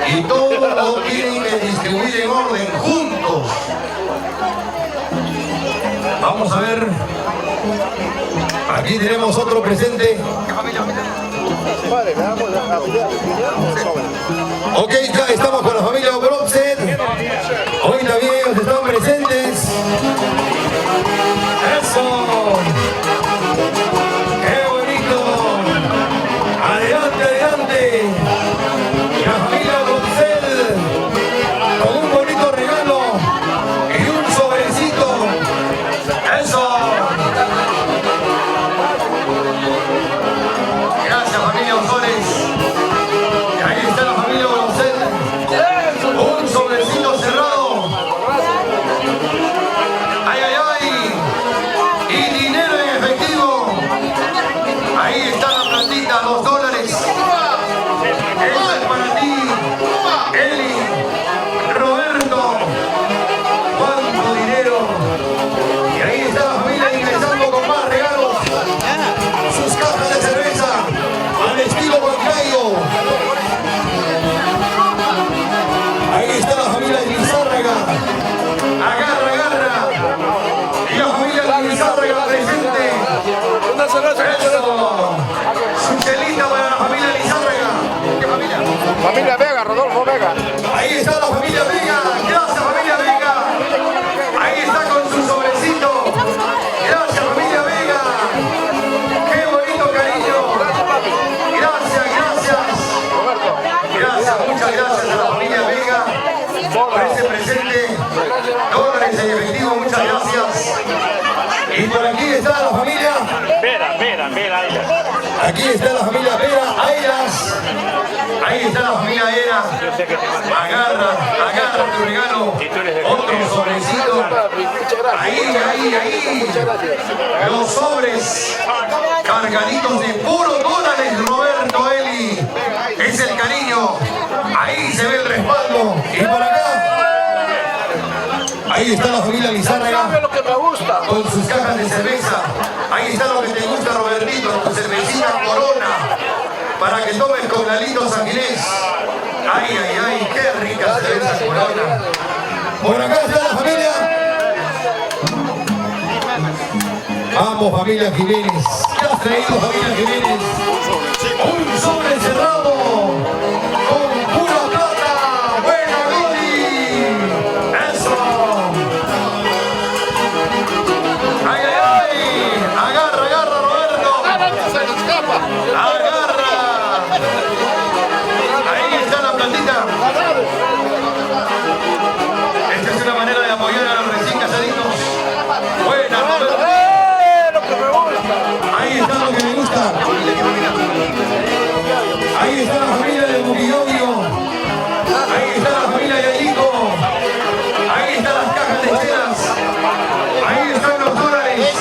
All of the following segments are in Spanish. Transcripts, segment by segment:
Y todo lo tienen que distribuir en orden, juntos. Vamos a ver. Aquí tenemos otro presente. Ok, ya estamos con la familia Bromset. Hoy también están presentes. ¡Eso! ¡Qué bonito! ¡Adelante, adelante! La familia Bromset con un bonito regalo y un sobrecito. ¡Eso! Gracias, familia Osores. Y ahí está la familia Bromset. Un sobrecito cerrado. ¡Ay, ay, ay! Y dinero en efectivo. Ahí está la platita, los dólares. Eso es para ti, Eli, Roberto. ¡Cuánto dinero! Y ahí está la familia ingresando con más regalos. Sus cajas de cerveza al estilo Huancayo. Ahí está la familia Lizárraga. Agarra, agarra. Y la familia Lizárraga presente. Eso. Su chelita para la familia Lizárraga. ¿Qué familia? Familia Vega, Rodolfo Vega. Ahí está la familia Vega. Gracias, familia Vega. Ahí está con su sobrecito. Gracias, familia Vega. Qué bonito cariño. Gracias, gracias. Gracias, muchas gracias a la familia Vega por ese presente. Dólares en efectivo, muchas gracias. Y por aquí está la familia. Vera. Aquí está la familia Vera, Airas. Ahí está la familia Era. Agarra tu regalo. Otro sobrecito. Ahí. Los sobres cargaditos de puros dólares, Roberto, Eli. Es el cariño. Ahí se ve el respaldo. Y por acá. Ahí está la familia Lizárraga Lo que me gusta. con sus cajas de cerveza. Ahí está lo que te gusta, Robertito, tu cervecita Corona, para que tomes con Lalito San Ginés. Ay, qué rica cerveza Corona. Por acá está la familia. Vamos, familia Jiménez. ¿Qué has traído, familia Jiménez? Un sobre cerrado con pura plata. ¡Buena, Goli! ¡Eso! ¡Ay! Agarra, Roberto. Agarra. Ahí está la platita. Esta es una manera de apoyar a los recién casaditos. Buena, Roberto. Ahí está lo que me gusta. Ahí está la familia de Buquillovio. Ahí está la familia de Ayito. Ahí están las cajas de chelas. Ahí están los dólares.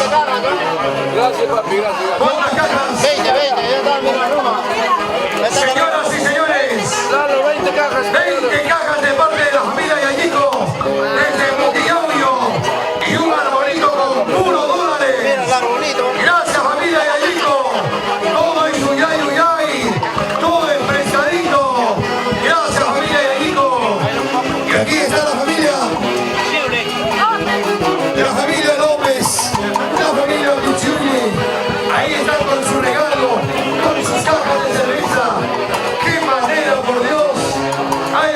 Gracias, papi, gracias. ¿Cuántas cajas? 20, ya está en la Roma. Señoras y señores, Dale, 20 cajas. 20 cajas de parte de la familia de Ayito. Desde Buquillovio. Y un arbolito con puros dólares. Mira el arbolito. Gracias, familia de Ayito. Todo en su yay. Todo en frescadito. Gracias, familia de Ayito. Y aquí está la familia. La familia López. La familia Pichuli. Ahí están con su regalo. Con sus cajas de cerveza. ¡Qué manera, por Dios! ¡Ay!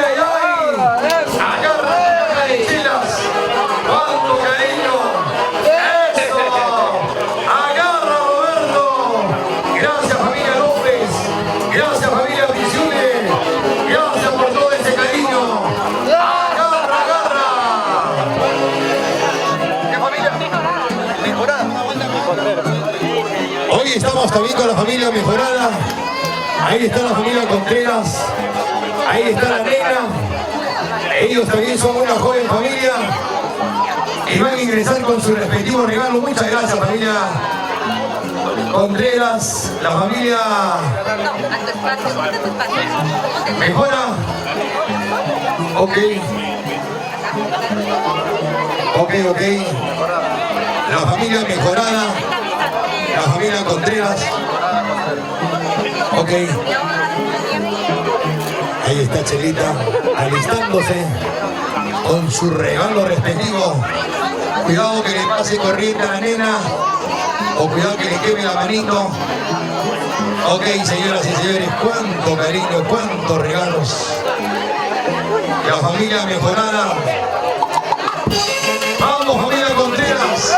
Agarra la caja de chelas. ¡Cuánto cariño! ¡Eso! Agarra, Roberto. Gracias, familia López. Gracias, familia Pichuli. Gracias por todo ese cariño. Agarra. ¿Qué familia? Mejorada. Hoy estamos también con la familia Mejorada. Ahí está la familia Contreras. Ahí está la nena. Ellos también son una joven familia. Y van a ingresar con su respectivo regalo. Muchas gracias, familia Contreras. La familia Mejora. Ok. La familia Mejorada. La familia Contreras. Ok. Ahí está Chelita, alistándose con su regalo respectivo. Cuidado que le pase corriente a la nena, o cuidado que le queme la manito. Ok, señoras y señores, cuánto cariño, cuántos regalos. La familia mejorada. Vamos, familia Contreras.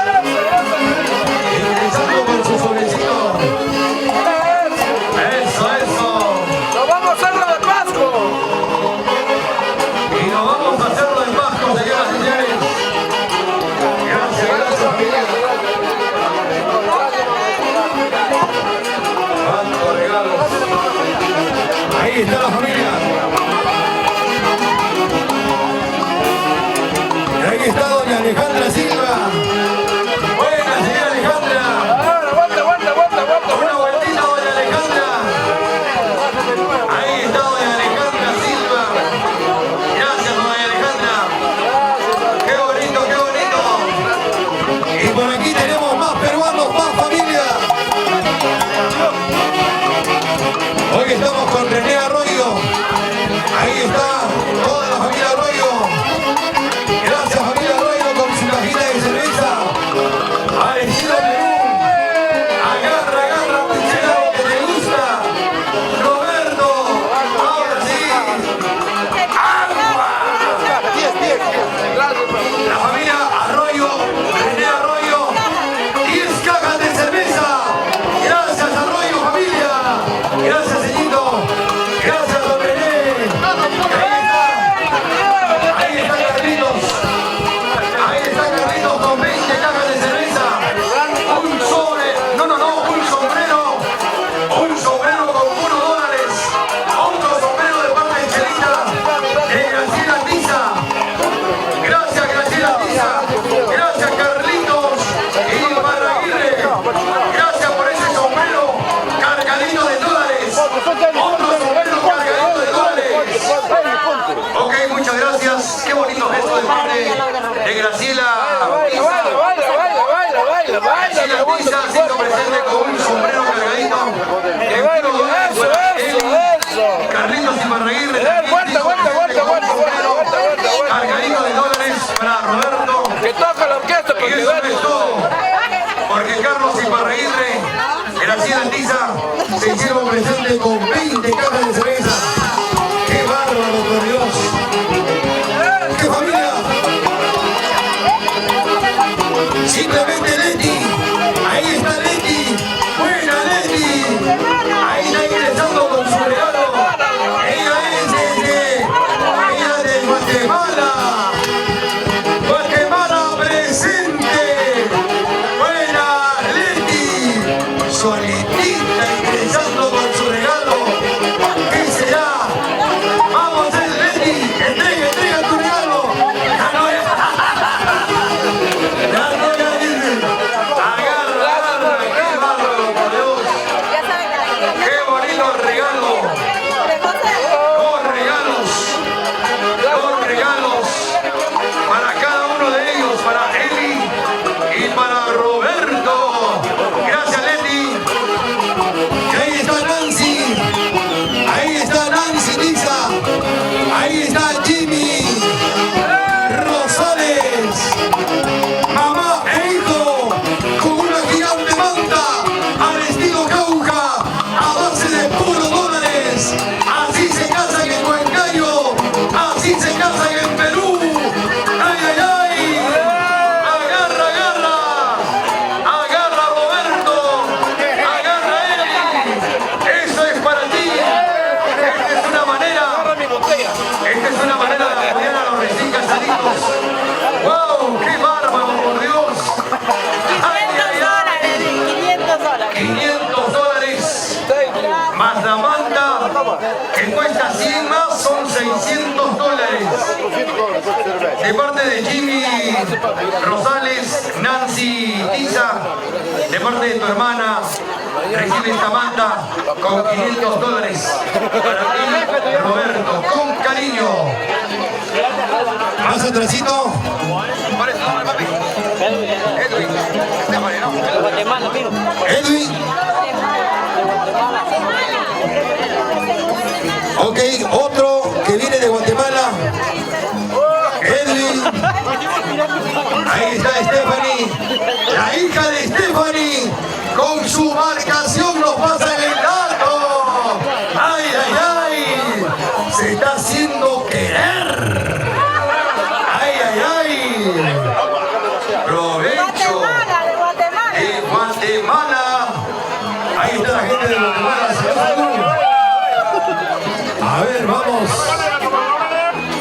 Empezando con su sobrecito. Eso. ¡Nos vamos a hacerlo de Pasco! Y nos vamos a hacerlo en Pasco, señoras y señores. Gracias, familia. Cuántos regalos. Ahí está la familia. Y ahí está doña Alejandra Silva. Buena, señora Alejandra. Aguanta. Una vueltita, doña Alejandra. Ahí está doña Alejandra Silva. Gracias, doña Alejandra. Qué bonito, qué bonito. Y por aquí tenemos más peruanos, más familia. Hoy estamos con René Arroyo. Ahí está toda la familia Arroyo. Gracias, familia Arroyo, con su cajita de cerveza. Al estilo Perú. Agarra, pichera lo que te gusta. Roberto, ahora sí. ¡Agua! La familia Arroyo, René Arroyo, 10 cajas de cerveza. Gracias, Arroyo, familia. Gracias, señorito. Gracias, don René. Ahí está Carlitos. Ahí está Carlitos con 20 cajas de cerveza. Un sobre, un sombrero. Un sombrero con $1. Otro sombrero de parte de Chelita. De Graciela Tiza. Gracias, Graciela Tiza. Gracias, Carlitos y Barraguirre. Gracias por ese sombrero cargadito de $. Otro sombrero cargadito de $. Ok, muchas gracias. Qué bonito gesto de parte de Graciela. Graciela Tiza, siendo presente con un sombrero cargadito. Carlitos y Barraguirre. Cargadito de $. Para Roberto. Que toca la orquesta, Y porque eso no es todo, porque Carlos Iparraguirre, Graciela Tiza, se hicieron presente con 20 cajas de cerveza. ¡Qué bárbaro, por Dios! ¡Qué familia! Simplemente Leti, ahí está Leti, buena Leti, ahí está ingresando con su regalo. Ella es de Guatemala. Guatemala presente. Buena Leti. Solitita ingresando con su regalo. ¿Qué será? Vamos, Leti. Entrega tu regalo. Agarra. Qué bárbaro, por Dios. Qué bonito regalo. Dos regalos para cada uno de ellos, para Eli y para Roberto. Gracias, Leti. Y ahí está Nancy Tiza, ahí está Jimmy Rosales, mamá e hijo, con una gigante manta al estilo Cauca, a base de puros $. Así se casan en Huancayo, así se casan en Perú. ¡Ay! Agarra Roberto, agarra Eli. Eso es para ti. Esta es una manera de apoyar a los recién casaditos. ¡Wow! ¡Qué bárbaro, por Dios! $500 más la manta que cuesta 100 más, son $600. De parte de Jimmy Rosales, Nancy Tiza, de parte de tu hermana, recibe esta manta con $500 para ti, Roberto, con cariño. Más atrasito. ¿Cuál es tu nombre, papi? Edwin. Edwin. Ok, otro Ahí está Stephanie, la hija de Stephanie, con su marcación nos pasa el dato. ¡Ay, ay, ay! Se está haciendo querer. ¡Ay, ay, ay! Provecho De Guatemala. de Guatemala. Ahí está la gente de Guatemala. A ver, vamos.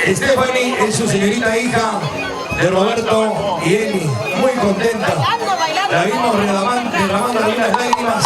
Stephanie es su señorita hija de Roberto y Eli, muy contenta. La vimos derramando algunas lágrimas